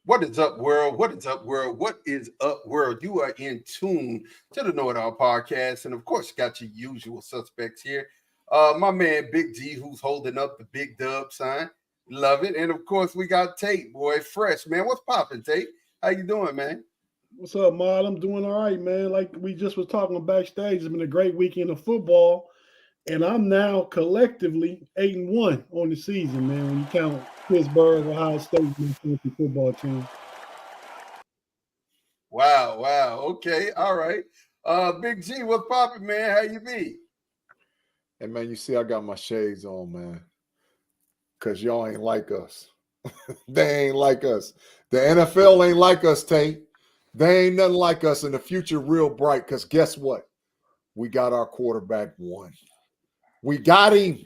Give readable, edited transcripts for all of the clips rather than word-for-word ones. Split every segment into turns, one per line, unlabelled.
What is up, world? What is up, world? What is up, world? You are in tune to the Know It All podcast. And of course, you got your usual suspects here. My man, Big G, who's holding up the big dub sign. Love it. And of course, we got Tate, boy, fresh, man. What's popping, Tate? How you doing, man?
What's up, Mod? I'm doing all right, man. Like we just was talking backstage, it's been a great weekend of football, and I'm now collectively 8-1 on the season, man. When you count Pittsburgh, Ohio State, and the fantasy football team.
Wow, wow. Okay, all right. Big G, what's popping, man? How you be?
And man, you see, I got my shades on, man, because y'all ain't like us. They ain't like us. The NFL ain't like us, Tate. They ain't nothing like us, and the future real bright, because guess what? We got our quarterback one. We got him.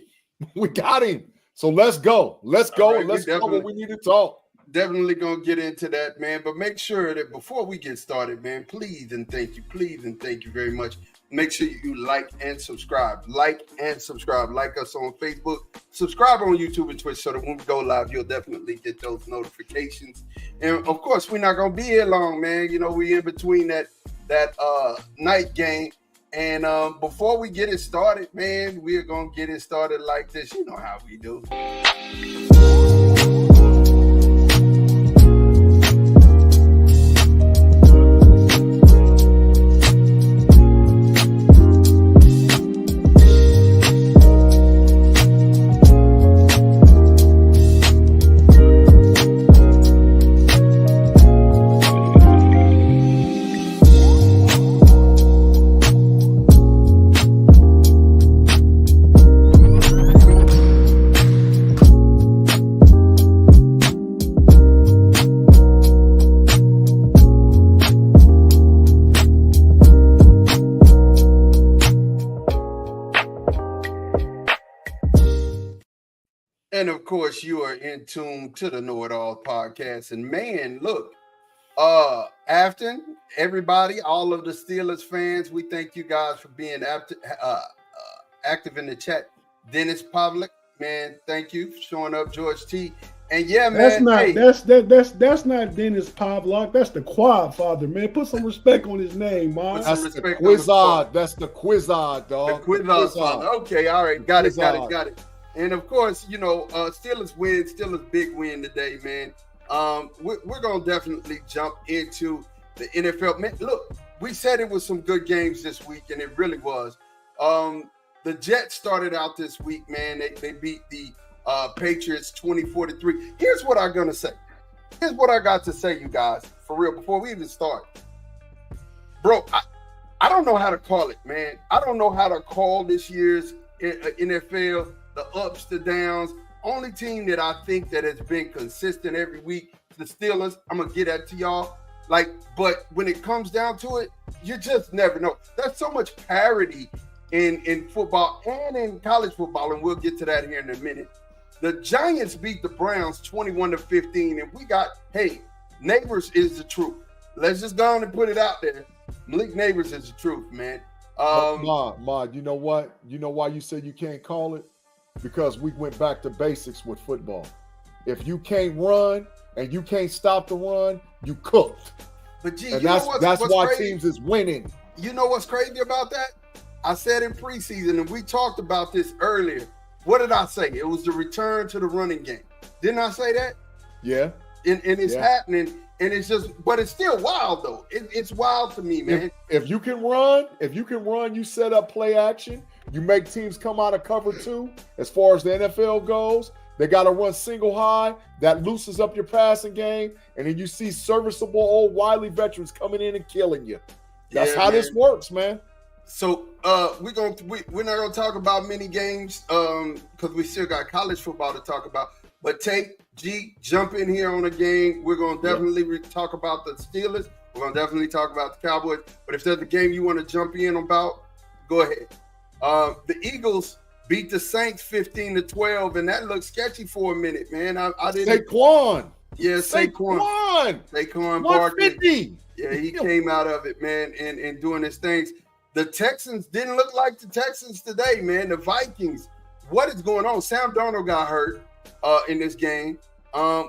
We got him. So let's go. Let's go.
Right,
let's talk what we need to talk.
Definitely gonna get into that, man. But make sure that before we get started, man, please and thank you very much. Make sure you like and subscribe. Like and subscribe. Like us on Facebook. Subscribe on YouTube and Twitch so that when we go live, you'll definitely get those notifications. And of course, we're not gonna be here long, man. You know, we in between that night game. And before we get it started, man, we're gonna get it started like this. You know how we do. And of course, you are in tune to the Know It All podcast. And man, look, Afton, everybody, all of the Steelers fans, we thank you guys for being active in the chat. Dennis Pavlik, man, thank you for showing up. George T. And yeah, man,
that's not Dennis Pavlok. That's the Quad Father, man. Put some respect on his name, man.
That's the Quizard. That's the Quizard, dog.
The Quizard Father. Okay, all right, got it. And of course, you know, Steelers win, Steelers big win today, man. We're gonna definitely jump into the NFL. Man, look, we said it was some good games this week, and it really was. The Jets started out this week, man. They beat the Patriots 24-3. Here's what I'm gonna say. Here's what I got to say, you guys, for real, before we even start. Bro, I don't know how to call it, man. I don't know how to call this year's NFL. The ups, the downs. Only team that I think that has been consistent every week, the Steelers. I'm gonna get that to y'all. But when it comes down to it, you just never know. There's so much parity in football and in college football, and we'll get to that here in a minute. The Giants beat the Browns 21-15, and we got, hey, Neighbors is the truth. Let's just go on and put it out there. Malik Neighbors is the truth, man.
Ma, you know what? You know why you said you can't call it? Because we went back to basics with football. If you can't run and you can't stop the run, you cooked.
But G,
and that's why crazy? Teams is winning.
You know what's crazy about that? I said in preseason, and we talked about this earlier. What did I say? It was the return to the running game. Didn't I say that?
Yeah.
And it's happening, and it's just, but it's still wild though. It's wild to me, man.
If you can run, you set up play action. You make teams come out of cover two. As far as the NFL goes, they got to run single high. That loosens up your passing game. And then you see serviceable old wily veterans coming in and killing you. That's how this works, man.
So we're not gonna talk about many games because we still got college football to talk about. But jump in here on a game. We're gonna definitely talk about the Steelers. We're gonna definitely talk about the Cowboys. But if there's a game you want to jump in about, go ahead. The Eagles beat the Saints 15-12, and that looked sketchy for a minute, man. I didn't.
Saquon.
Yeah, Saquon Barkley. Yeah, he came out of it, man, and doing his things. The Texans didn't look like the Texans today, man. The Vikings. What is going on? Sam Darnold got hurt in this game.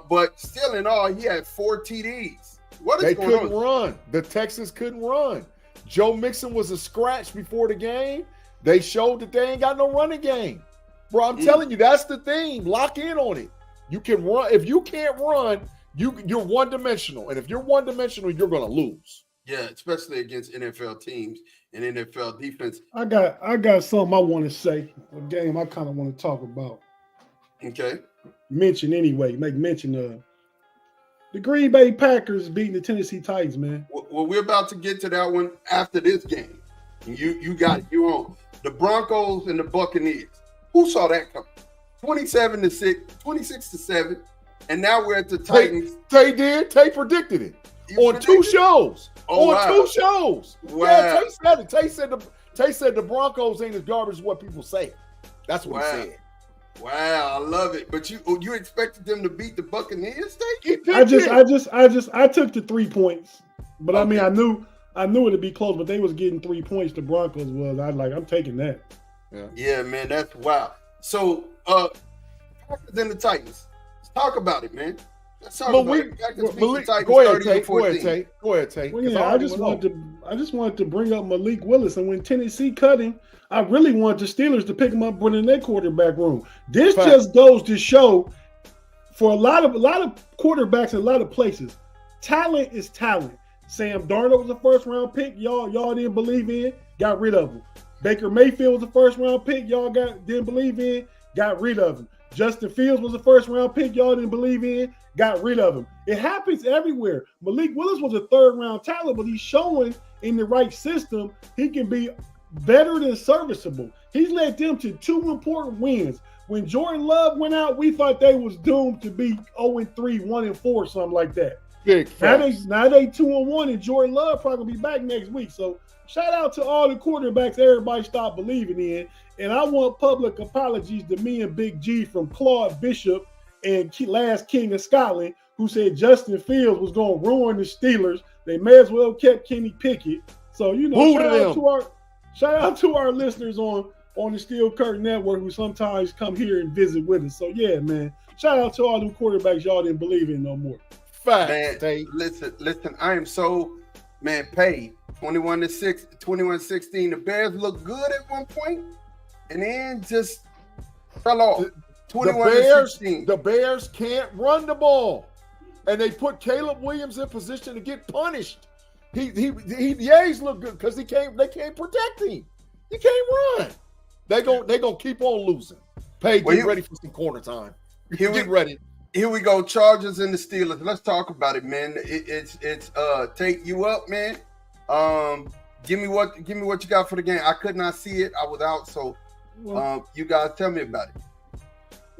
But still in all, he had 4 TDs. What is
They
going
couldn't
on?
run. The Texans couldn't run. Joe Mixon was a scratch before the game. They showed that they ain't got no running game. Bro, I'm telling you, that's the thing. Lock in on it. You can run. If you can't run, you're one-dimensional. And if you're one-dimensional, you're going to lose.
Yeah, especially against NFL teams and NFL defense.
I got something I want to say. A game I kind of want to talk about.
Okay.
Make mention of the Green Bay Packers beating the Tennessee Titans, man.
Well, we're about to get to that one after this game. You got it. You on the Broncos and the Buccaneers. Who saw that coming? 27-6, 26-7, and now we're at the Titans.
Tay did. Tay predicted it on 2 shows.
Oh,
on 2 shows.
Wow.
Yeah, Tay said it. Tay said the Broncos ain't as garbage as what people say. That's what he said.
Wow, I love it. But you expected them to beat the Buccaneers, Tay?
I took the 3 points, but okay. I mean, I knew it'd be close, but they was getting 3 points. The Broncos was. I'm taking that.
Yeah, man, that's wow. So, Packers and the Titans. Let's talk about it, man. Let's talk about it. Packers beat the Titans 30-14.
Go ahead, Tay.
Well, yeah, I just wanted to bring up Malik Willis, and when Tennessee cut him, I really want the Steelers to pick him up, put him in their quarterback room. This just goes to show, for a lot of quarterbacks in a lot of places, talent is talent. Sam Darnold was a first-round pick. Y'all didn't believe in, got rid of him. Baker Mayfield was a first-round pick. Y'all didn't believe in, got rid of him. Justin Fields was a first-round pick. Y'all didn't believe in, got rid of him. It happens everywhere. Malik Willis was a third-round talent, but he's showing in the right system he can be better than serviceable. He's led them to 2 important wins. When Jordan Love went out, we thought they was doomed to be 0-3, 1-4, something like that.
Big
now they 2-1, and Jordan Love probably gonna be back next week. So shout out to all the quarterbacks everybody stopped believing in. And I want public apologies to me and Big G from Claude Bishop and last King of Scotland, who said Justin Fields was going to ruin the Steelers. They may as well kept Kenny Pickett. So, shout out to our listeners on the Steel Curtain Network who sometimes come here and visit with us. So, yeah, man. Shout out to all them quarterbacks y'all didn't believe in no more.
Facts.
Man, listen, I am so, paid. 21-16. The Bears looked good at one point, and then just fell off. 21-16.
The Bears can't run the ball, and they put Caleb Williams in position to get punished. He's look good because they can't protect him. He can't run. They gonna keep on losing. Get ready for some corner time. Get ready.
Here we go. Chargers and the Steelers. Let's talk about it, man. It's take you up, man. Give me what you got for the game. I could not see it. I was out, so you guys tell me about it.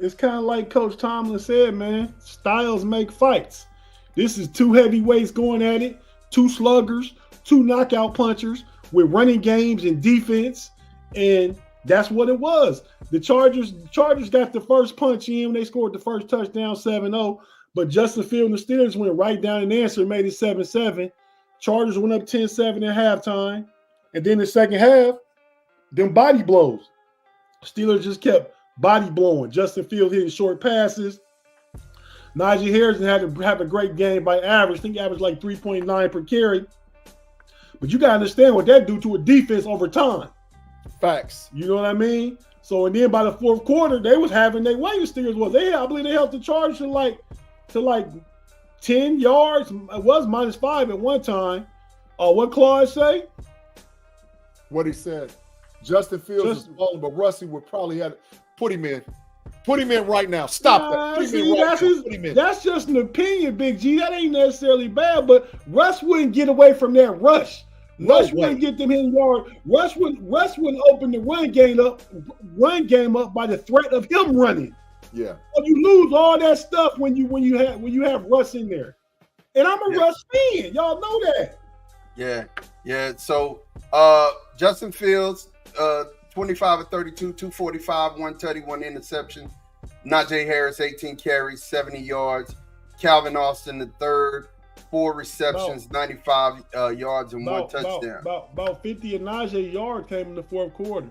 It's kind of like Coach Tomlin said, man. Styles make fights. This is 2 heavyweights going at it, 2 sluggers, 2 knockout punchers with running games and defense, and that's what it was. The Chargers got the first punch in. They scored the first touchdown 7-0, but Justin Fields and the Steelers went right down and answered, made it 7-7. Chargers went up 10-7 at halftime. And then the second half, them body blows. Steelers just kept body blowing. Justin Fields hitting short passes. Najee Harrison had to have a great game by average. I think he averaged like 3.9 per carry. But you got to understand what that do to a defense over time.
Facts.
You know what I mean? So, and then by the fourth quarter, they was having their way. The Steelers was. I believe they held the Chargers to like 10 yards. It was -5 at one time. What Claude say?
What he said. Justin Fields is balling, but Rusty would probably have put him in. Put him in right now. Stop that. Put him in.
That's just an opinion, Big G. That ain't necessarily bad, but Russ wouldn't get away from that rush. Russ wouldn't get them hit yard. Russ wouldn't open the run game up by the threat of him running.
Yeah.
So you lose all that stuff when you have Russ in there. And I'm a Russ fan. Y'all know that.
Yeah. So Justin Fields, 25 of 32, 245, 131 interception. Najee Harris, 18 carries, 70 yards. Calvin Austin, the third, 4 receptions, 95 yards and 1 touchdown.
About 50 of Najee yards came in the fourth quarter.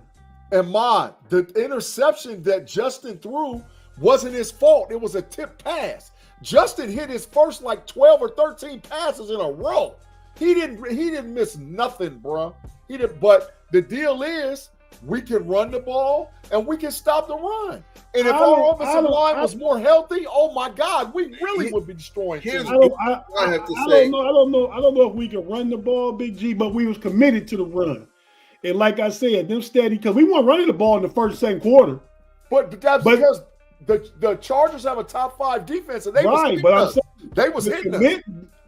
And the interception that Justin threw wasn't his fault. It was a tip pass. Justin hit his first like 12 or 13 passes in a row. He didn't miss nothing, bro. He did, but the deal is we can run the ball and we can stop the run. And if our offensive line was more healthy, oh my God, we really would be destroying teams.
I don't know if we can run the ball, Big G, but we was committed to the run. And like I said, them steady, because we weren't running the ball in the first, second quarter.
But that's because the Chargers have a top 5 defense, and they was hitting us.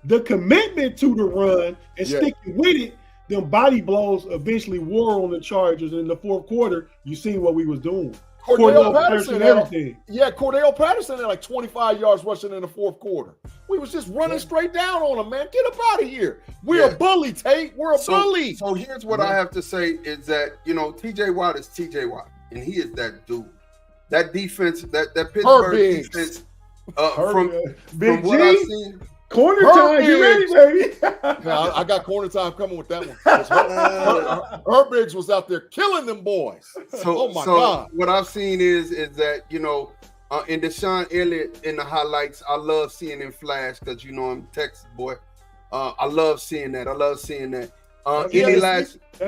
The commitment to the run and sticking with it, them body blows eventually wore on the Chargers. In the fourth quarter, you seen what we was doing.
Cordell Patterson had like 25 yards rushing in the fourth quarter. We was just running straight down on him, man. Get up out of here. We're a bully, Tate. We're a bully.
So here's what I have to say is that, T.J. Watt is T.J. Watt, and he is that dude. That defense, that Pittsburgh defense, from what I've seen.
Corner time, you ready, baby?
Now, I got corner time coming with that one. Herbigs was out there killing them boys.
So God. What I've seen is that, in Deshaun Elliott in the highlights, I love seeing him flash because, I'm a Texas boy. I love seeing that. He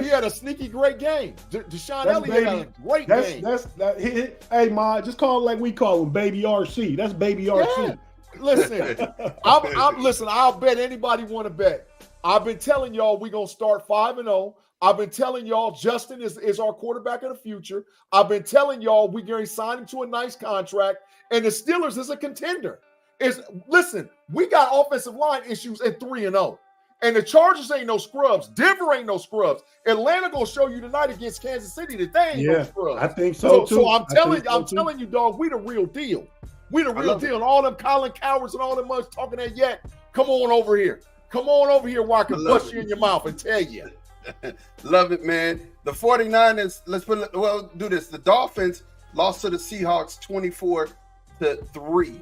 had a sneaky great game. Deshaun Elliott had a great game.
Hey, Ma, just call it like we call him, Baby RC. That's Baby RC.
Yeah. Listen, I'll bet anybody want to bet. I've been telling y'all we're going to start 5-0. I've been telling y'all Justin is our quarterback of the future. I've been telling y'all we're going to sign him to a nice contract, and the Steelers is a contender. Listen, we got offensive line issues at 3-0. And the Chargers ain't no scrubs. Denver ain't no scrubs. Atlanta gonna show you tonight against Kansas City that they ain't no scrubs.
I think so too.
So I'm telling you, dog, we the real deal. We the real deal. And all them Colin Cowards and all them much talking that yet. Come on over here. Come on over here where I can bust you in your mouth and tell you.
Love it, man. The 49ers, do this. The Dolphins lost to the Seahawks 24-3.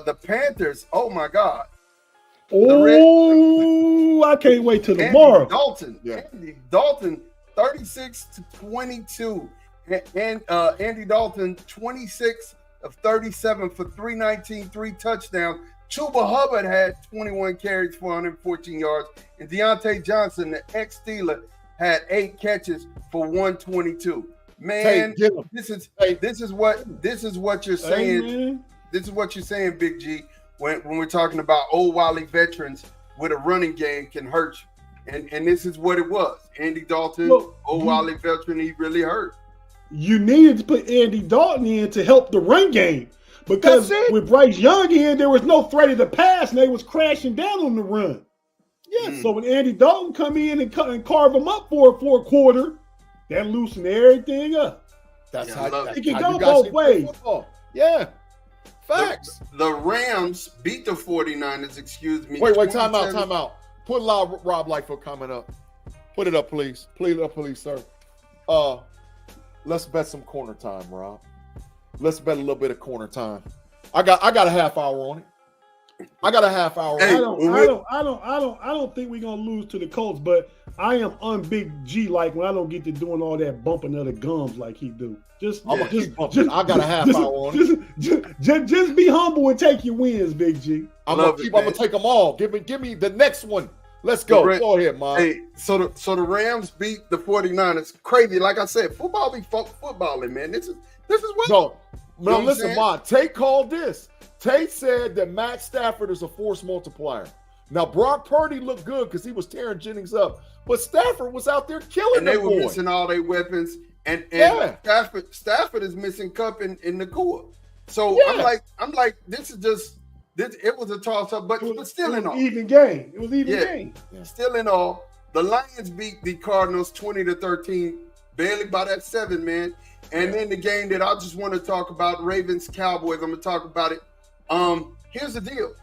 The Panthers, oh my God.
Oh, I can't wait till tomorrow.
Andy Dalton, 36-22. And Andy Dalton, 26 of 37 for 319, 3 touchdowns. Chuba Hubbard had 21 carries for 114 yards. And Deontay Johnson, the ex-Steeler, had 8 catches for 122. Man, this is what you're saying. Hey, this is what you're saying, Big G. When we're talking about old Wally veterans with a running game can hurt you. And this is what it was. Andy Dalton, old Wally veteran, he really hurt.
You needed to put Andy Dalton in to help the run game. Because with Bryce Young in, there was no threat of the pass, and they was crashing down on the run. Yeah, so when Andy Dalton come in and carve them up for a quarter, that loosened everything up.
That's how
it can go both ways.
Yeah. Facts.
The Rams beat the 49ers, excuse me.
Wait, time out. Put Rob Lightfoot comment up. Put it up, please. Please, sir. Let's bet some corner time, Rob. Let's bet a little bit of corner time. I got a half hour on it. I don't think we're gonna lose to the Colts, but I am on Big G like when I don't get to doing all that bumping of the gums like he do. I got a half hour on it.
Just be humble and take your wins, Big G.
I'm gonna take them all. Give me the next one. Let's go. Go ahead, Mom.
Hey, so the Rams beat the 49ers. Crazy. Like I said, football be footballing, man. This is what.
No, listen, Mom. Tate called this. Tate said that Matt Stafford is a force multiplier. Now, Brock Purdy looked good because he was tearing Jennings up, but Stafford was out there killing them.
And they were missing all their weapons, and Stafford is missing Kupp and Nakua. So I'm like, this is just. It was a toss-up, but still in all.
Even game. It was even game.
Yeah. Still in all. The Lions beat the Cardinals 20-13, barely by that 7, man. And then the game that I just want to talk about, Ravens-Cowboys, I'm going to talk about it. Here's the deal.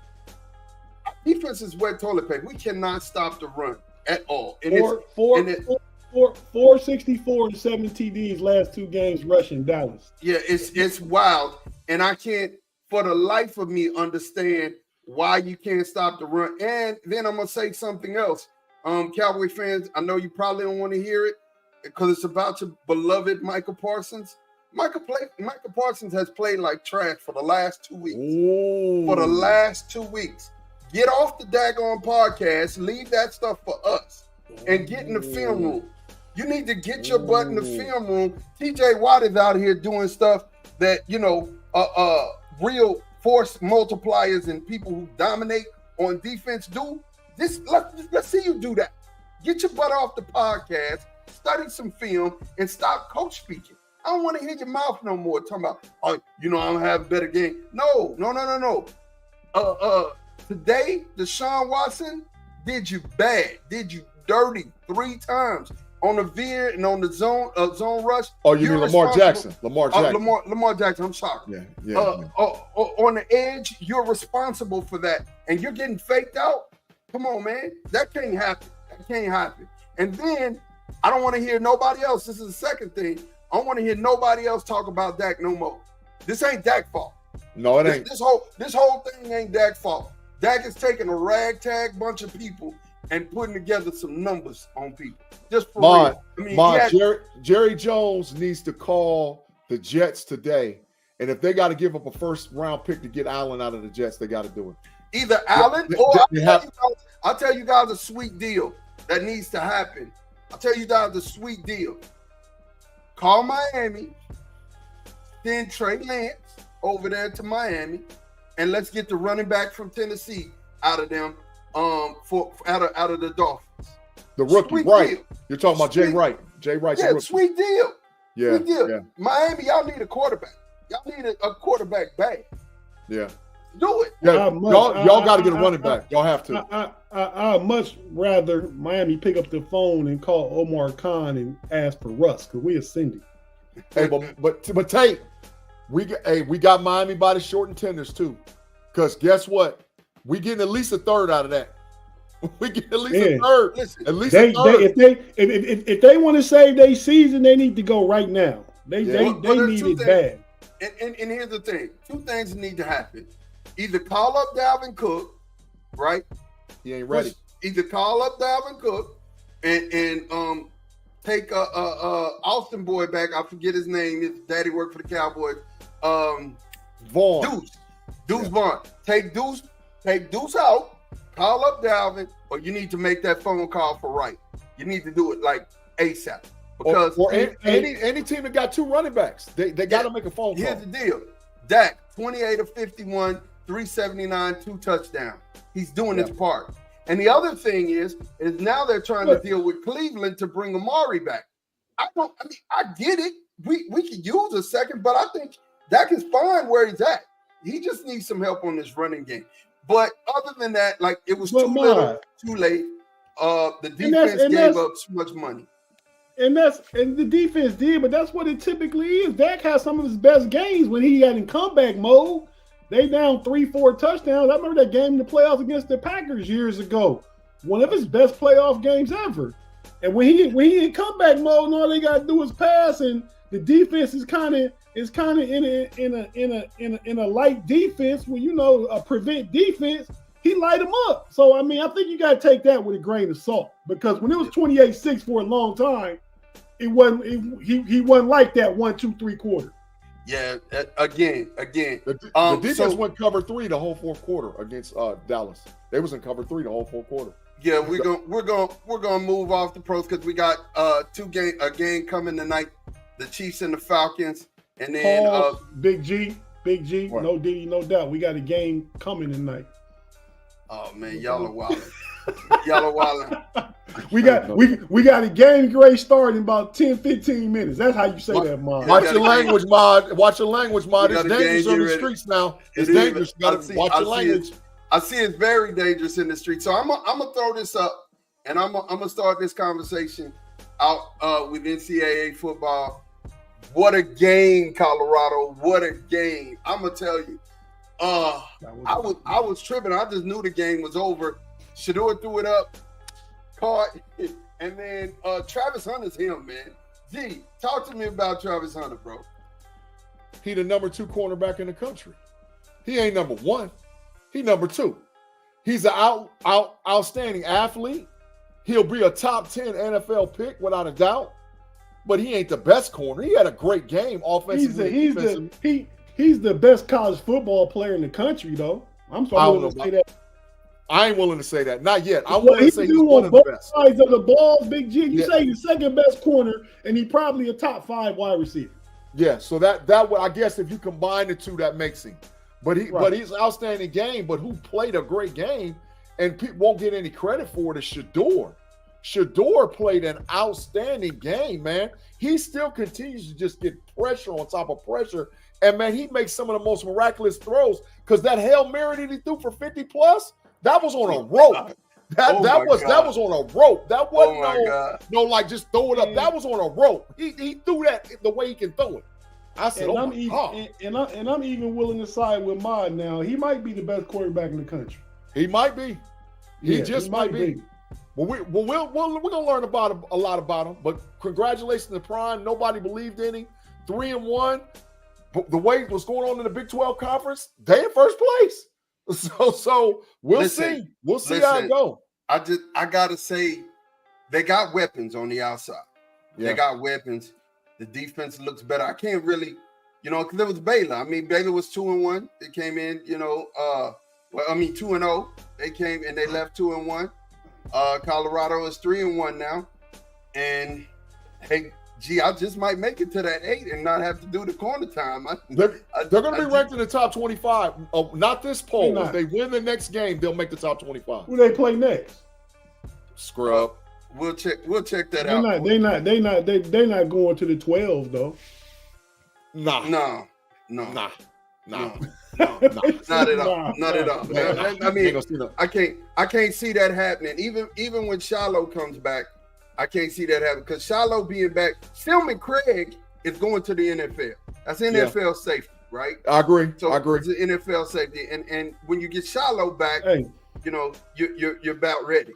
Our defense is wet toilet paper. We cannot stop the run at all. And
464 and 7 TDs last 2 games rushing Dallas.
Yeah, it's wild. And I can't, for the life of me, understand why you can't stop the run. And then I'm going to say something else. Cowboy fans, I know you probably don't want to hear it because it's about your beloved Michael Parsons. Micah Parsons has played like trash for the last 2 weeks.
Ooh.
For the last 2 weeks. Get off the daggone podcast. Leave that stuff for us and get in the film room. You need to get your butt in the film room. TJ Watt is out here doing stuff that, real force multipliers and people who dominate on defense do. Let's see you do that. Get your butt off the podcast, study some film, and stop coach speaking. I don't want to hear your mouth no more talking about, I'm gonna have a better game. No. Today, Deshaun Watson did you bad, did you dirty 3 times on the veer and on the zone rush.
Oh, you mean Lamar Jackson? Lamar
Jackson. I'm sorry.
Yeah.
On the edge, you're responsible for that, and you're getting faked out. Come on, man, that can't happen. And then I don't want to hear nobody else. This is the second thing. I don't want to hear nobody else talk about Dak no more. This ain't Dak's fault.
No, it ain't.
This whole thing ain't Dak's fault. Dak is taking a ragtag bunch of people and putting together some numbers on people. Just for real.
Jerry Jones needs to call the Jets today. And if they got to give up a first-round pick to get Allen out of the Jets, they got to do it.
Either Allen or I'll tell you guys a sweet deal that needs to happen. I'll tell you guys a sweet deal. Call Miami, send Trey Lance over there to Miami, and let's get the running back from Tennessee out of them, out of the Dolphins.
The rookie, sweet Wright. Deal. You're talking about Jay Wright. Jay Wright's a rookie.
Sweet deal.
Yeah,
sweet deal.
Yeah.
Miami, y'all need a quarterback. Y'all need a quarterback bad.
Yeah.
Do it.
Yeah, y'all got to get a running back. Y'all have to.
I'd much rather Miami pick up the phone and call Omar Khan and ask for Russ because we ascended.
Hey, but Tate, we got Miami by the short and tenders too. Because guess what? We getting at least a third out of that. We get at least a third. Listen, at least a third.
If they want to save their season, they need to go right now. They need it bad.
And here's the thing: 2 things need to happen. Either call up Dalvin Cook, right?
He ain't ready.
Either call up Dalvin Cook and take Austin boy back. I forget his name. His daddy worked for the Cowboys.
Vaughn.
Deuce Vaughn. Take Deuce out. Call up Dalvin, or you need to make that phone call for Wright. You need to do it like ASAP. Because
any team that got 2 running backs, they got to make a phone call.
Here's the deal. Dak, 28 of 51, 379, 2 touchdowns. He's doing his part. And the other thing is now they're trying to deal with Cleveland to bring Amari back. I get it. We could use a second, but I think Dak is fine where he's at. He just needs some help on this running game. But other than that, like it was too little, too late. The defense gave up too much money.
And the defense did, but that's what it typically is. Dak has some of his best games when he got in comeback mode. They down 3-4 touchdowns. I remember that game in the playoffs against the Packers years ago. One of his best playoff games ever. And when he in comeback mode, and all they got to do is pass, and the defense is kind of in a light defense, when a prevent defense, he light them up. So I think you got to take that with a grain of salt, because when it was 28-6 for a long time, he wasn't like that 1, 2, 3 quarter.
Yeah, again.
The defense went cover 3 the whole 4th quarter against Dallas. They was in cover 3 the whole 4th quarter.
Yeah, we're gonna move off the pros because we got a game coming tonight. The Chiefs and the Falcons, and then
Big G, what? No Diddy, no doubt. We got a game coming tonight.
Oh man, y'all are wilding. Y'all are wilding.
We got a game great start in about 10-15 minutes. That's how you say that, Mod.
Watch your language, Mod. Watch your language, Mod. It's dangerous on the streets now. It's dangerous. You gotta watch your language.
I see it's very dangerous in the street. So I'm gonna throw this up, and I'm gonna start this conversation out with NCAA football. What a game, Colorado! What a game! I'm gonna tell you. I was tripping. I just knew the game was over. Shador threw it up, caught, and then Travis Hunter's him, man. G, talk to me about Travis Hunter, bro.
He the number 2 cornerback in the country. He ain't number 1. He number 2. He's an outstanding athlete. He'll be a top 10 NFL pick without a doubt. but he ain't the best corner. He had a great game offensively.
He's the best college football player in the country, though. I'm sorry to say that.
I ain't willing to say that. Not yet. I'm willing to say he's one of
the
best.
Sides of the ball, Big G. You say he's second best corner, and he probably a top 5 wide receiver.
Yeah, so that I guess if you combine the two, that makes him. But he's an outstanding game. But who played a great game and people won't get any credit for it is Shador. Shador played an outstanding game, man. He still continues to just get pressure on top of pressure. And, man, he makes some of the most miraculous throws because that Hail Mary that he threw for 50-plus, that was on a rope. That was on a rope. That wasn't like just throw it up. That was on a rope. He threw that the way he can throw it. I said,
and I'm even willing to side with Mod now. He might be the best quarterback in the country.
He might be. He might be. Well, we're gonna learn a lot about him. But congratulations to Prime. Nobody believed in him. 3-1. The way what's going on in the Big 12 conference, they in first place. So we'll see. We'll see how it goes.
I gotta say, they got weapons on the outside. Yeah. They got weapons. The defense looks better. I can't really, because it was Baylor. I mean, Baylor was 2-1. They came in, 2-0. They came and they left 2-1. Colorado is 3-1 now. And hey, I just might make it to that 8 and not have to do the corner time.
They're going to be ranked in the top 25. Not this poll. If they win the next game, they'll make the top 25.
Who they play next?
Scrub.
We'll check that out.
They're not going to the 12 though.
No.
Not
at all. Not at all. I mean, I can't see that happening. Even when Shiloh comes back, I can't see that happening because Shiloh being back, Stillman Craig is going to the NFL. That's NFL safety, right?
I agree.
So I agree. It's an NFL safety, and when you get Shiloh back, you're about ready.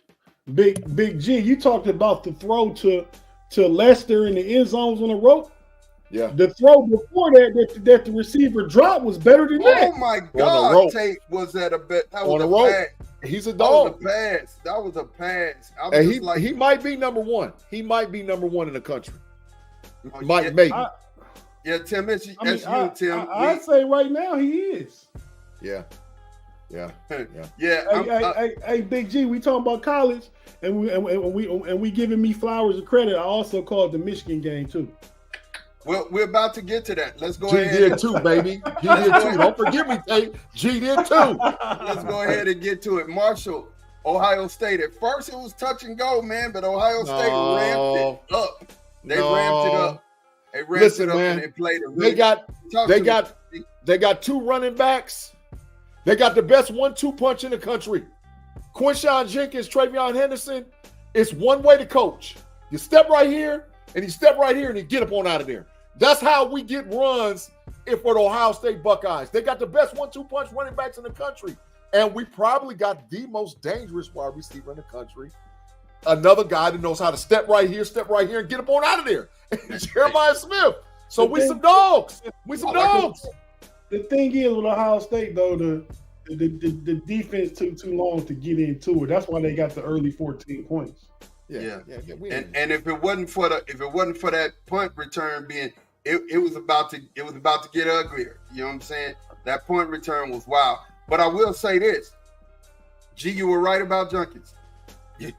Big G, you talked about the throw to Lester in the end zones on the rope.
Yeah.
The throw before that the receiver dropped was better than that.
Oh my God, Tate was at a bet. That was a pass.
He's a dog.
That was a pass.
He might be number one. He might be number one in the country. Maybe.
Tim, Tim.
I'd say right now he is.
Yeah.
Hey, Big G, we talking about college, and we giving me flowers of credit. I also called the Michigan game too.
Well, we're about to get to that. Let's go ahead.
G did too, baby. G did too. Don't forget me, Tate. G did too.
Let's go ahead and get to it. Marshall, Ohio State. At first, it was touch and go, man, but Ohio State ramped it up. They ramped it up. They ramped it up, man. And they played it. Really
they got 2 running backs. They got the best 1-2 punch in the country. Quinshawn Jenkins, Travion Henderson. It's one way to coach. You step right here, and you step right here, and you get up on out of there. That's how we get runs for the Ohio State Buckeyes. They got the best 1-2 punch running backs in the country. And we probably got the most dangerous wide receiver in the country. Another guy that knows how to step right here, and get up on out of there. Jeremiah Smith. So we some dogs.
The thing is with Ohio State, though, the defense took too long to get into it. That's why they got the early 14 points.
Yeah. And if it wasn't for that punt return being, it was about to get uglier. You know what I'm saying? That punt return was wild. But I will say this, G, you were right about Junkins.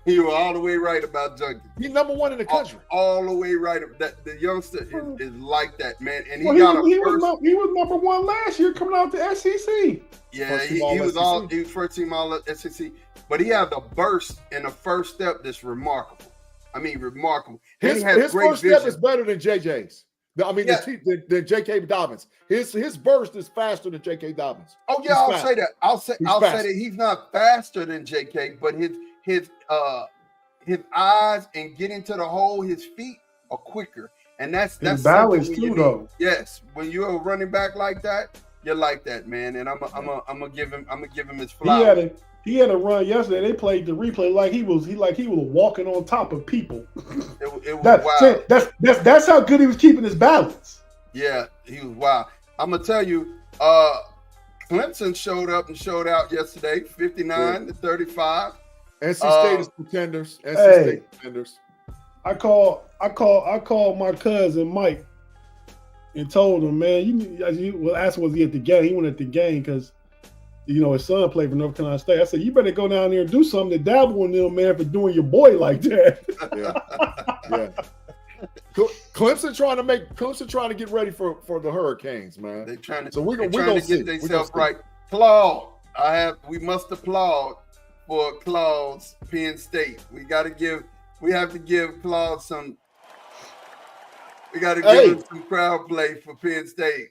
You were all the way right about Junkins.
He's number one in the country.
All the way right. That the youngster is like that, man. And
he was number one last year coming out the SEC.
Yeah, he was first team all SEC. But he had the burst and the first step that's remarkable. I mean, remarkable.
His first step is better than JJ's. Than J.K. Dobbins. His burst is faster than J.K. Dobbins.
Oh yeah, I'll say that. I'll say that he's not faster than J.K., but his eyes and getting to the hole, his feet are quicker, and that's
balance too, though.
Yes, when you're a running back like that, you're like that, man. And I'm gonna give him his flowers.
He had a run yesterday. They played the replay like he was walking on top of people.
It was wild.
That's how good he was keeping his balance.
Yeah, he was wild. I'm gonna tell you, Clemson showed up and showed out yesterday, 59-35.
NC State is pretenders. NC State pretenders.
I called my cousin Mike and told him, man, asked was he at the game. He went at the game because his son played for North Carolina State. I said, you better go down there and do something to dabble in them, man, for doing your boy like that.
Yeah. Clemson trying to get ready for the Hurricanes, man.
They trying to.
So we're gonna
get themselves right. Claude, we must applaud for Claude's Penn State. We have to give Claude some. We got to give him some crowd play for Penn State.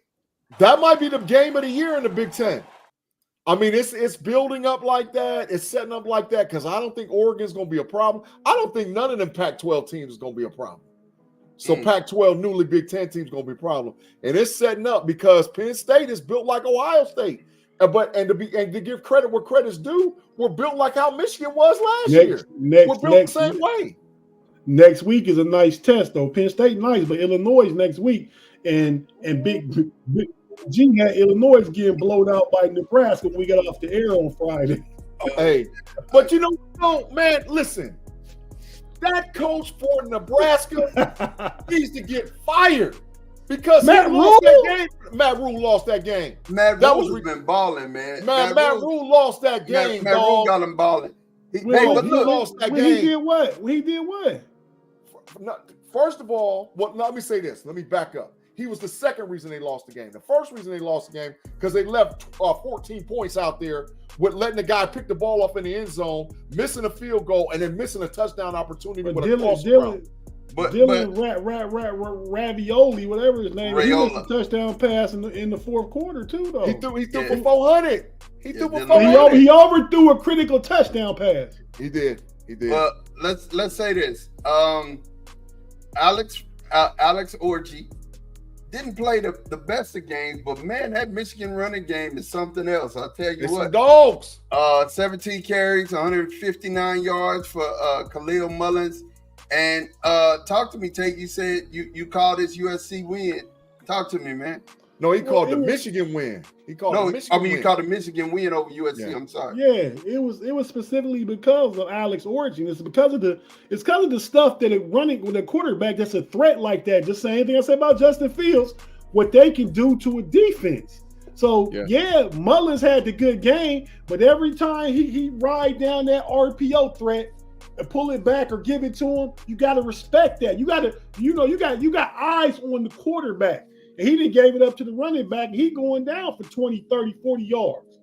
That might be the game of the year in the Big Ten. I mean, it's building up like that. It's setting up like that because I don't think Oregon's going to be a problem. I don't think none of them Pac-12 teams is going to be a problem. So Pac-12 newly Big Ten teams going to be a problem, and it's setting up because Penn State is built like Ohio State. But to give credit where credit's due, we're built like how Michigan was last year. We're built the same way.
Next week is a nice test, though. Penn State nice, but Illinois is next week, and Big G had Illinois getting blown out by Nebraska when we got off the air on Friday.
Hey, but man, listen. That coach for Nebraska needs to get fired because Matt Rule lost that game.
Matt Rule's been balling, man.
Matt Rule lost that game.
Matt Rule got him balling.
He lost that game. He did what?
First of all, let me say this. Let me back up. He was the second reason they lost the game. The first reason they lost the game because they left 14 points out there with letting the guy pick the ball off in the end zone, missing a field goal, and then missing a touchdown opportunity with a cross route.
Ravioli, whatever his name, he missed a touchdown pass in the fourth quarter too, though.
He threw for 400. He threw for 400.
He overthrew a critical touchdown pass.
He did.
Let's say this. Alex Orji didn't play the best of games, but man, that Michigan running game is something else. I'll tell you what.
Some dogs.
17 carries, 159 yards for Khalil Mullins. And talk to me, Tate. You said you called this USC win. Talk to me, man.
No, he called the Michigan win. You called the Michigan
win over USC. Yeah. I'm sorry.
Yeah, it was specifically because of Alex Origin. It's because of the stuff that running with a quarterback that's a threat like that. Just saying anything I said about Justin Fields, what they can do to a defense. So Mullins had the good game, but every time he ride down that RPO threat and pull it back or give it to him, you got to respect that. You got eyes on the quarterback. And he didn't gave it up to the running back. He going down for 20, 30, 40 yards.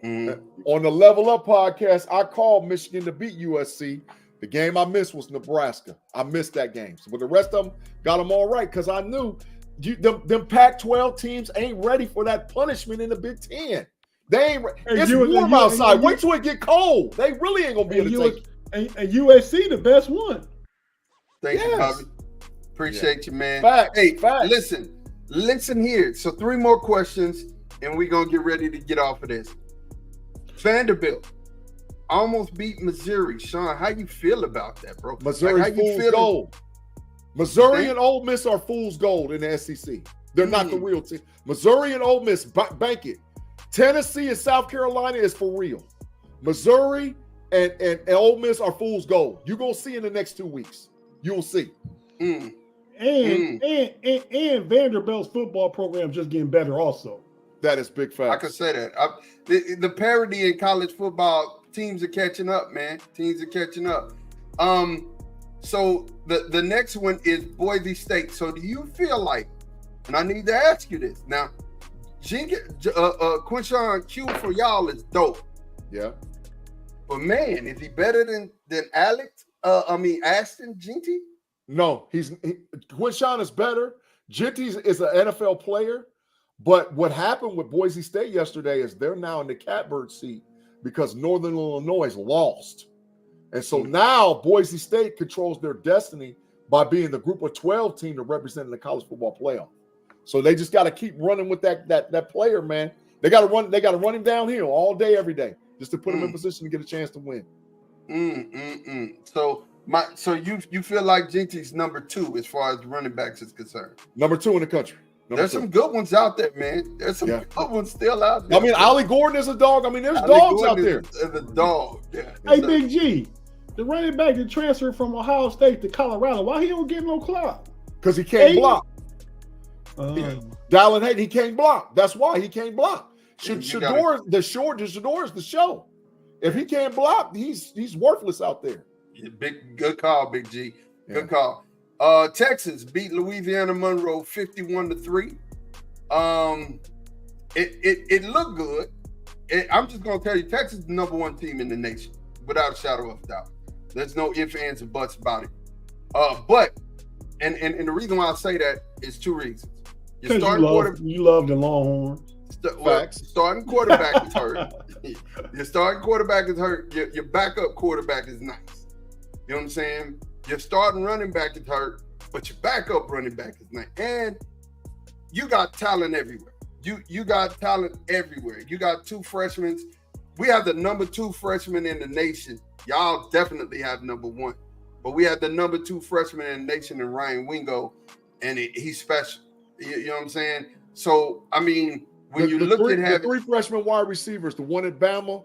On the Level Up podcast, I called Michigan to beat USC. The game I missed was Nebraska. I missed that game. So, but the rest of them got them all right because I knew them Pac-12 teams ain't ready for that punishment in the Big Ten. They ain't. It's warm outside. Wait till it get cold. They really ain't gonna be able to take it.
And USC the best one.
Thank you, Bobby. Appreciate you, man.
Facts.
Listen here. So 3 more questions, and we're going to get ready to get off of this. Vanderbilt almost beat Missouri. Sean, how you feel about that, bro?
Missouri fool's gold. Missouri and Ole Miss are fool's gold in the SEC. They're not the real team. Missouri and Ole Miss, bank it. Tennessee and South Carolina is for real. Missouri and Ole Miss are fool's gold. You're going to see in the next 2 weeks. You'll see.
And Vanderbilt's football program just getting better also.
That is big fact.
I could say that. The parity in college football, teams are catching up, man. Teams are catching up. So the next one is Boise State. So do you feel like, and I need to ask you this now, Quinshawn Q for y'all is dope.
Yeah.
But man, is he better than Ashton Jeanty?
No, Quinshawn is better. Jeanty is an NFL player. But what happened with Boise State yesterday is they're now in the catbird seat because Northern Illinois lost. And so now Boise State controls their destiny by being the group of 12 team to represent the college football playoff. So they just got to keep running with that player, man. They got to run him downhill all day, every day, just to put him in position to get a chance to win.
So you feel like Jeanty's number 2 as far as running backs is concerned?
Number 2 in the country.
There's some good ones out there, man. There's some good ones still out there.
I mean, Ollie Gordon is a dog. I mean, there's dogs out there.
Is a dog. Yeah.
Hey, Big G, The running back that transferred from Ohio State to Colorado, why he don't get no clock?
Because he can't block.
Dallin
Hayden, he can't block. That's why he can't block. Shador is the show. If he can't block, he's worthless out there.
Good call, Big G. Good call. Texas beat Louisiana Monroe 51-3. It looked good. I'm just gonna tell you, Texas is the number one team in the nation, without a shadow of a doubt. There's no ifs, ands, and buts about it. But the reason why I say that is two reasons.
You love the Longhorns.
Starting quarterback is hurt. Your starting quarterback is hurt. Your backup quarterback is nice. You know what I'm saying? Your starting running back is hurt, but your backup running back is nice. And you got talent everywhere. You got talent everywhere. You got two freshmen. We have the number 2 freshman in the nation. Y'all definitely have number 1. But we have the number 2 freshman in the nation in Ryan Wingo, and he's special. You know what I'm saying? So, I mean, when you look at
the 3 freshman wide receivers, the one at Bama,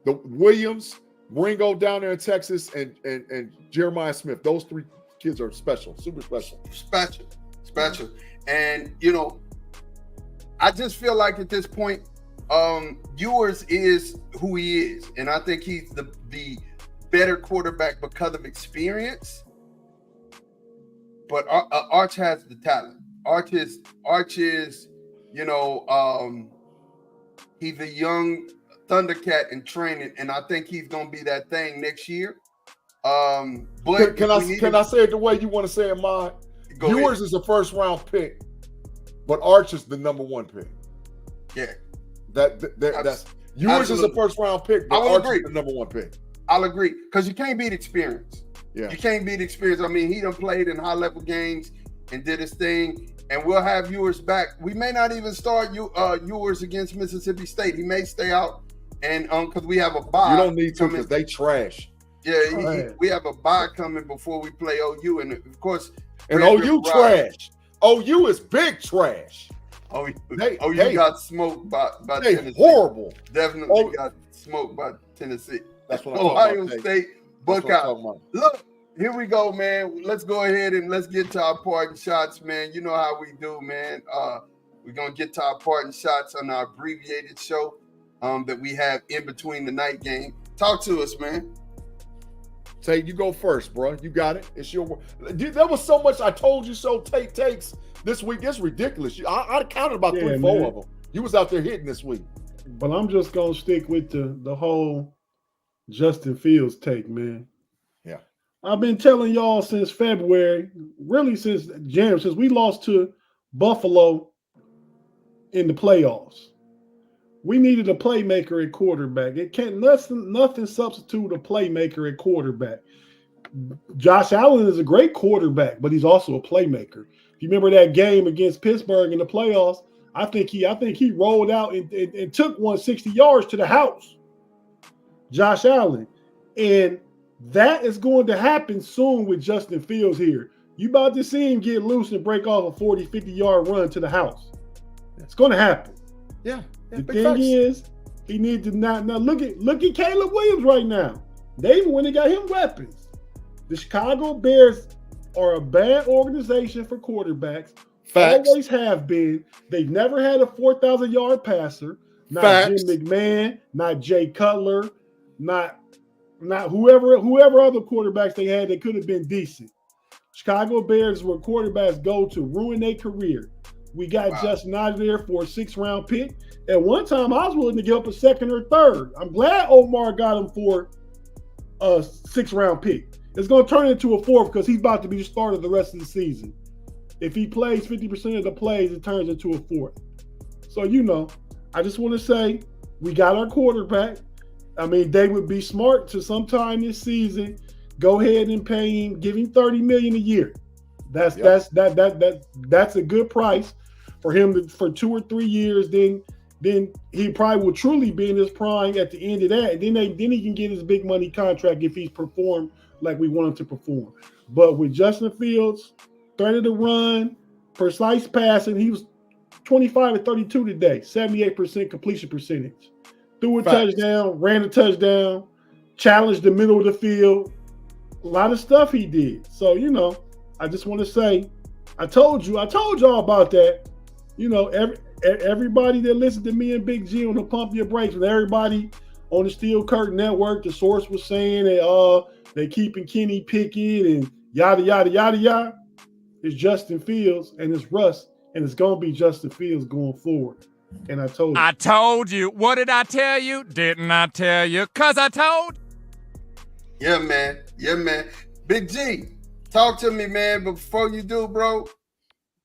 the Williams, Ringo down there in Texas, and Jeremiah Smith, those 3 kids are special, super special.
Special. And, you know, I just feel like at this point, Ewers is who he is. And I think he's the better quarterback because of experience. But Arch has the talent. Arch is, you know, he's a young Thundercat in training, and I think he's gonna be that thing next year. But
can I say it the way you want to say it, Mike? Ewers is a first round pick, but Arch is the number 1 pick.
Yeah,
that's Ewers is a first round pick, but Arch is the number 1 pick.
I'll agree, because you can't beat experience.
Yeah,
you can't beat experience. I mean, he done played in high level games and did his thing. And we'll have Ewers back. We may not even start Ewers against Mississippi State. He may stay out, and because we have a bye.
You don't need to, because they trash.
Yeah, we have a bye coming before we play OU, and of course,
and OU trash. OU is big trash.
OU got smoked by Tennessee.
Horrible.
Definitely got smoked by Tennessee.
That's what I'm talking about.
Ohio State Buckeyes. Look. Here we go, man. Let's go ahead and let's get to our parting shots, man. You know how we do, man. We're going to get to our parting shots on our abbreviated show that we have in between the night game. Talk to us, man.
Tate, you go first, bro. You got it. It's your Dude, there was so much I told you so Tate takes this week. It's ridiculous. I counted about 3-4 of them. You was out there hitting this week.
But I'm just going to stick with the whole Justin Fields take, man.
Yeah.
I've been telling y'all since February, really since January, since we lost to Buffalo in the playoffs. We needed a playmaker at quarterback. It can't nothing substitute a playmaker at quarterback. Josh Allen is a great quarterback, but he's also a playmaker. If you remember that game against Pittsburgh in the playoffs, I think he rolled out and took 160 yards to the house. Josh Allen. And that is going to happen soon with Justin Fields here. You about to see him get loose and break off a 40, 50-yard run to the house. It's going to happen.
Yeah.
The thing is, he needs to not look at Caleb Williams right now. They even when they got him weapons. The Chicago Bears are a bad organization for quarterbacks.
Facts.
Always have been. They've never had a 4,000-yard passer. Not
Facts.
Jim McMahon, not Jay Cutler, not whoever other quarterbacks they had that could have been decent. Chicago Bears were quarterbacks go to ruin their career. We got Justin out of there for a 6th-round pick. At one time, I was willing to give up a 2nd or 3rd. I'm glad Omar got him for a 6th-round pick. It's going to turn into a 4th because he's about to be the starter the rest of the season. If he plays 50% of the plays, it turns into a 4th. So, you know, I just want to say we got our quarterback. I mean, they would be smart to sometime this season go ahead and pay him, give him $30 million a year. That's a good price for him for 2 or 3 years. Then he probably will truly be in his prime at the end of that. And then he can get his big money contract if he's performed like we want him to perform. But with Justin Fields, threat of the run, precise passing, he was 25 to 32 today, 78% completion percentage. Threw a touchdown, ran a touchdown, challenged the middle of the field. A lot of stuff he did. So, I just want to say, I told y'all about that. Everybody that listened to me and Big G on the Pump Your Brakes, and everybody on the Steel Curtain Network, the source was saying that they keeping Kenny Pickett and yada, yada, yada, yada. It's Justin Fields and it's Russ, and it's going to be Justin Fields going forward. And I told you.
I told you. What did I tell you? Didn't I tell you? Because I told.
Yeah, man. Yeah, man. Big G, talk to me, man. But before you do, bro.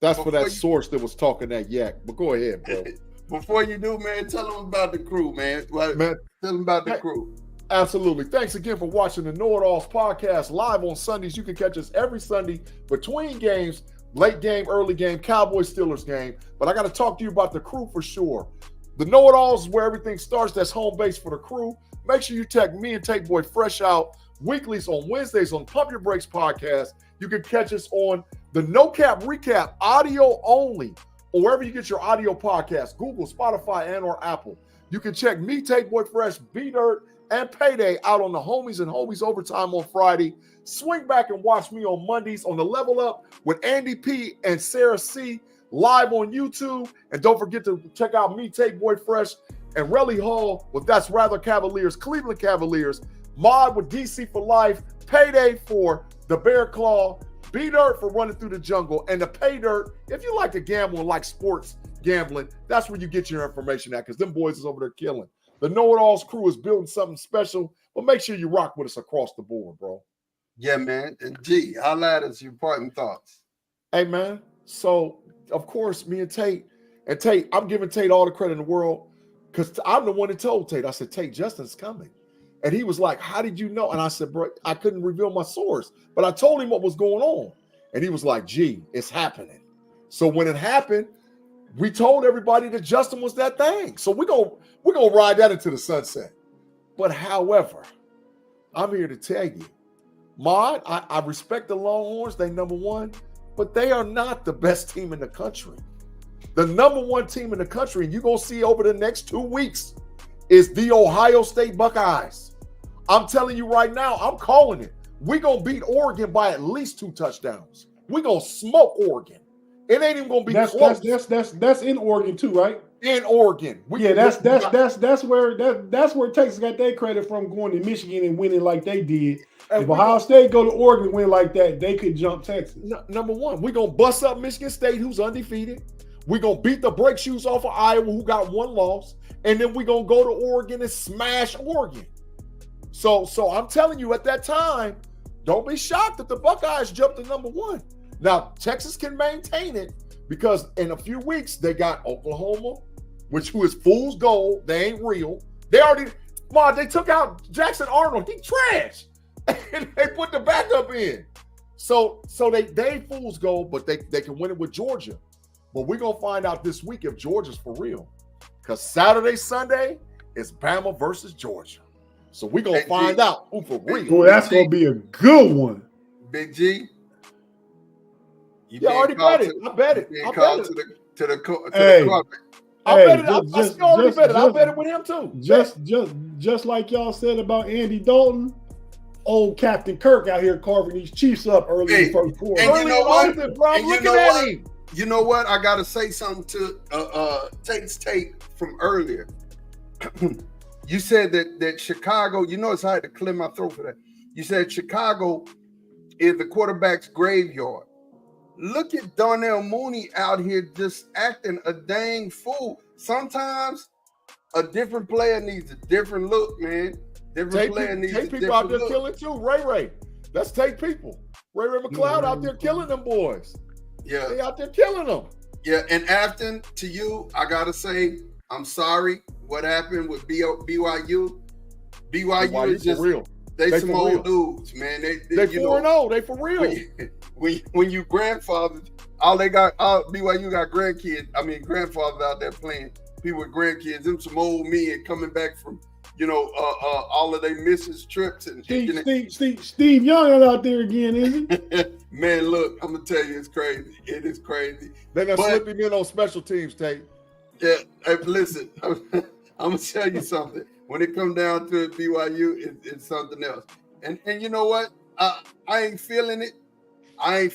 That's for that source that was talking that yak. But go ahead, bro.
Before you do, man, tell them about the crew, man. Tell them about the crew.
Absolutely. Thanks again for watching the KnoItAllZ podcast live on Sundays. You can catch us every Sunday between games, late game, early game, Cowboys-Steelers game. But I got to talk to you about the crew for sure. The KnoItAllZ is where everything starts. That's home base for the crew. Make sure you check me and Tate Boy Fresh out weeklies on Wednesdays on Pump Your Brakes podcast. You can catch us on the No Cap Recap, audio only, or wherever you get your audio podcast, Google, Spotify, and or Apple. You can check me, Tate Boy Fresh, B-Dirt, and Payday out on the Homies and Homies Overtime on Friday. Swing back and watch me on Mondays on the Level Up with Andy P and Sarah C live on YouTube. And don't forget to check out me, Tate Boy Fresh, and Relly Hall with That's Rather Cavaliers, Cleveland Cavaliers, Mod with DC for Life, Payday for the Bear Claw, B-Dirt for Running Through the Jungle, and the Pay Dirt. If you like to gamble and like sports gambling, that's where you get your information at, because them boys is over there killing. The KnoItAllZ crew is building something special, but make sure you rock with us across the board, bro.
Yeah, man. And G, holla at us, your parting thoughts.
Hey, man. So, of course, me and Tate, I'm giving Tate all the credit in the world, because I'm the one that told Tate. I said, Tate, Justin's coming. And he was like, how did you know? And I said, bro, I couldn't reveal my source, but I told him what was going on. And he was like, G, it's happening. So when it happened, we told everybody that Justin was that thing. So we're gonna ride that into the sunset. But however, I'm here to tell you, Mod, I respect the Longhorns, they number one, but they are not the best team in the country. The number one team in the country, and you're gonna see over the next 2 weeks, is the Ohio State Buckeyes. I'm telling you right now, I'm calling it. We're going to beat Oregon by at least 2 touchdowns. We're going to smoke Oregon. It ain't even going to be close.
That's in Oregon too, right?
In Oregon.
That's where Texas got their credit from, going to Michigan and winning like they did. If Ohio State go to Oregon and win like that, they could jump Texas.
Number one, we're going to bust up Michigan State, who's undefeated. We're going to beat the brake shoes off of Iowa, who got 1 loss. And then we're going to go to Oregon and smash Oregon. So I'm telling you, at that time, don't be shocked that the Buckeyes jumped to number 1. Now, Texas can maintain it, because in a few weeks, they got Oklahoma, who is fool's gold. They ain't real. They took out Jackson Arnold. He trash. And they put the backup in. So they fool's gold, but they can win it with Georgia. But we're going to find out this week if Georgia's for real. Because Saturday, Sunday is Bama versus Georgia. So we're going to find out who for real.
Boy, that's going to be a good one.
Big G.
I already bet it. I bet it.
I bet it. To the carpet.
I bet it. I already bet it. I bet it with him too.
Just like y'all said about Andy Dalton, old Captain Kirk out here carving these Chiefs up early in the first quarter.
And you know what? You know what? I got to say something to Tate's take from earlier. You said that Chicago, it's hard to clear my throat for that. You said Chicago is the quarterback's graveyard. Look at Darnell Mooney out here just acting a dang fool. Sometimes a different player needs a different look, man. Player needs
take people out there look. Killing too. Ray. Let's take people. Ray McLeod out there killing them boys.
Yeah.
They out there killing them.
Yeah, and Afton, to you, I got to say, I'm sorry what happened with BYU. BYU is just real. They some old dudes, man. They
4-0. They for real.
When you grandfathers, BYU got grandfathers out there playing. People with grandkids, them some old men coming back from, all of their misses trips. And
Steve Young out there again, isn't he?
Man, look, I'm gonna tell you, it's crazy. It is crazy.
They're gonna slip him in on special teams, Tate.
Yeah, hey, listen, I'm gonna tell you something. When it comes down to it, BYU, it's something else. And you know what? I ain't feeling it. I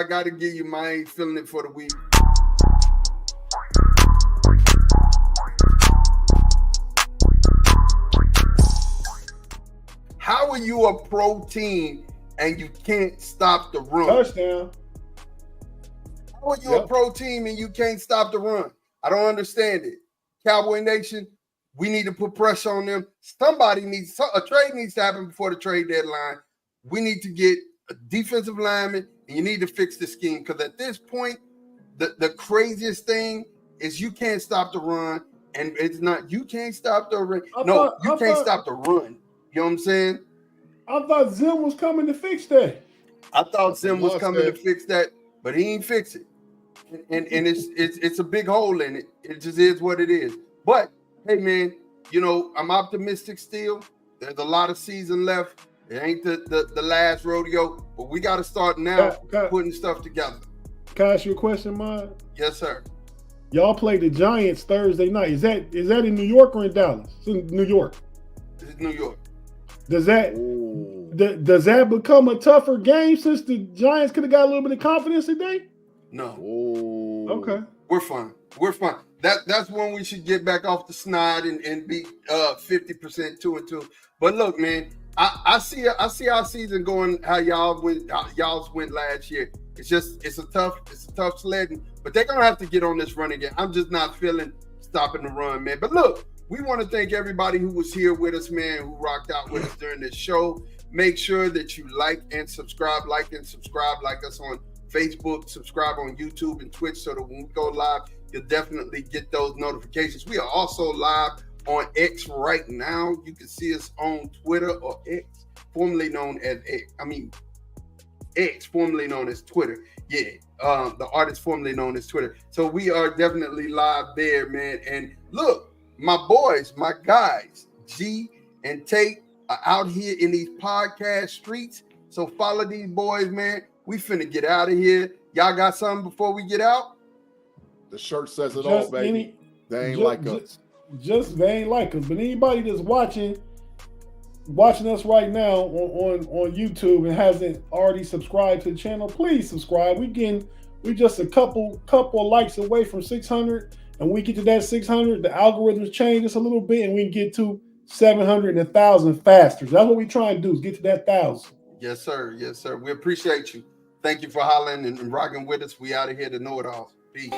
got to give you my ain't feeling it for the week. How are you a pro team and you can't stop the run?
Touchdown.
How are you a pro team and you can't stop the run? I don't understand it. Cowboy Nation, we need to put pressure on them. A trade needs to happen before the trade deadline. We need to get a defensive lineman, and you need to fix the scheme, because at this point, the craziest thing is you can't stop the run, and it's not you can't stop the run. You can't stop the run. You know what I'm saying?
I thought Zim was coming to fix that.
I thought Zim was coming to fix that, but he ain't fix it. And it's a big hole in it. It just is what it is. But hey, man, I'm optimistic still. There's a lot of season left. It ain't the last rodeo, but we got to start now putting stuff together.
Can I ask you a question, Mike?
Yes, sir.
Y'all play the Giants Thursday night. Is that in New York or in Dallas? It's in New York.
It's New York.
Does that become a tougher game since the Giants could have got a little bit of confidence today?
No.
Ooh.
Okay.
We're fine. That's when we should get back off the snide and be 50% 2-2. But look, man, I see our season going how y'all's went last year. It's a tough sledding, but they're gonna have to get on this run again. I'm just not feeling stopping the run, man. But look, we want to thank everybody who was here with us, man, who rocked out with us during this show. Make sure that you like and subscribe, like us on Facebook, subscribe on YouTube and Twitch, so that when we go live, you'll definitely get those notifications. We are also live on X right now. You can see us on Twitter, or X, formerly known as X, formerly known as Twitter. Yeah, the artist formerly known as Twitter. So we are definitely live there, man. And look, my boys, my guys, G and Tate are out here in these podcast streets. So follow these boys, man. We finna get out of here. Y'all got something before we get out?
The shirt says it all, baby. They ain't like us.
They ain't like us. But anybody that's watching us right now on YouTube and hasn't already subscribed to the channel, please subscribe. We just a couple of likes away from 600, and we get to that 600, the algorithms change us a little bit, and we can get to 700 and 1,000 faster. So that's what we trying to do, is get to that 1,000.
Yes, sir. Yes, sir. We appreciate you. Thank you for hollering and rocking with us. We out of here to KnoItAllZ. Peace.